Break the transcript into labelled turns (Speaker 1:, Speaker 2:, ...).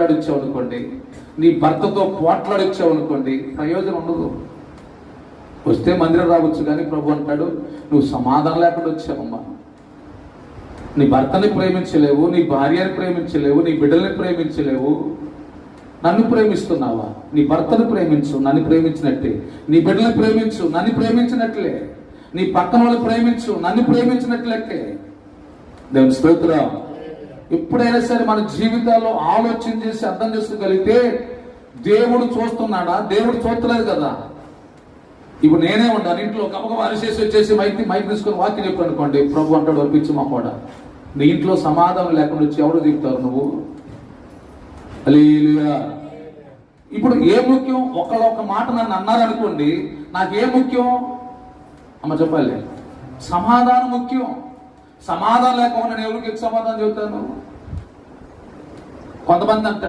Speaker 1: దెబ్బలాడిచ్చావు అనుకోండి, నీ భర్తతో పోట్లాడిచ్చావు అనుకోండి, ప్రయోజనం ఉండదు. వస్తే మందిరం రావచ్చు, కానీ ప్రభు అంటాడు నువ్వు సమాధానం లేకుండా వచ్చావమ్మా. నీ భర్తని ప్రేమించలేవు, నీ భార్యని ప్రేమించలేవు, నీ బిడ్డల్ని ప్రేమించలేవు, నన్ను ప్రేమిస్తున్నావా? నీ భర్తను ప్రేమించు, నన్ను ప్రేమించినట్టే. నీ బిడ్డలను ప్రేమించు, నన్ను ప్రేమించినట్లే. నీ పక్కన వాళ్ళు ప్రేమించు, నన్ను ప్రేమించినట్లే. దేవుని స్తోత్రం. ఎప్పుడైనా సరే మన జీవితాల్లో ఆలోచన చేసి అర్థం చేసుకోగలిగితే దేవుడు చూస్తున్నాడా? దేవుడు చూస్తలేదు కదా. ఇప్పుడు నేనే ఉన్నాను ఇంట్లో, గబగబా అరిసేసి వచ్చేసి మైక్ తీసుకొని వాక్యం చెప్పాను అనుకోండి, ప్రభు అంటాడు ఒప్పించి మా కూడా. నీ ఇంట్లో సమాధానం లేకుండా వచ్చి ఎవరు చెప్తారు నువ్వు? హల్లెలూయా. ఇప్పుడు ఏ ముఖ్యం? ఒక మాట నన్ను అన్నారనుకోండి, నాకే ముఖ్యం అమ్మ చెప్పాలి? సమాధానం ముఖ్యం. సమాధానం లేకుండా నేను ఎవరికి సమాధానం చెబుతాను? కొంతమంది అంటారు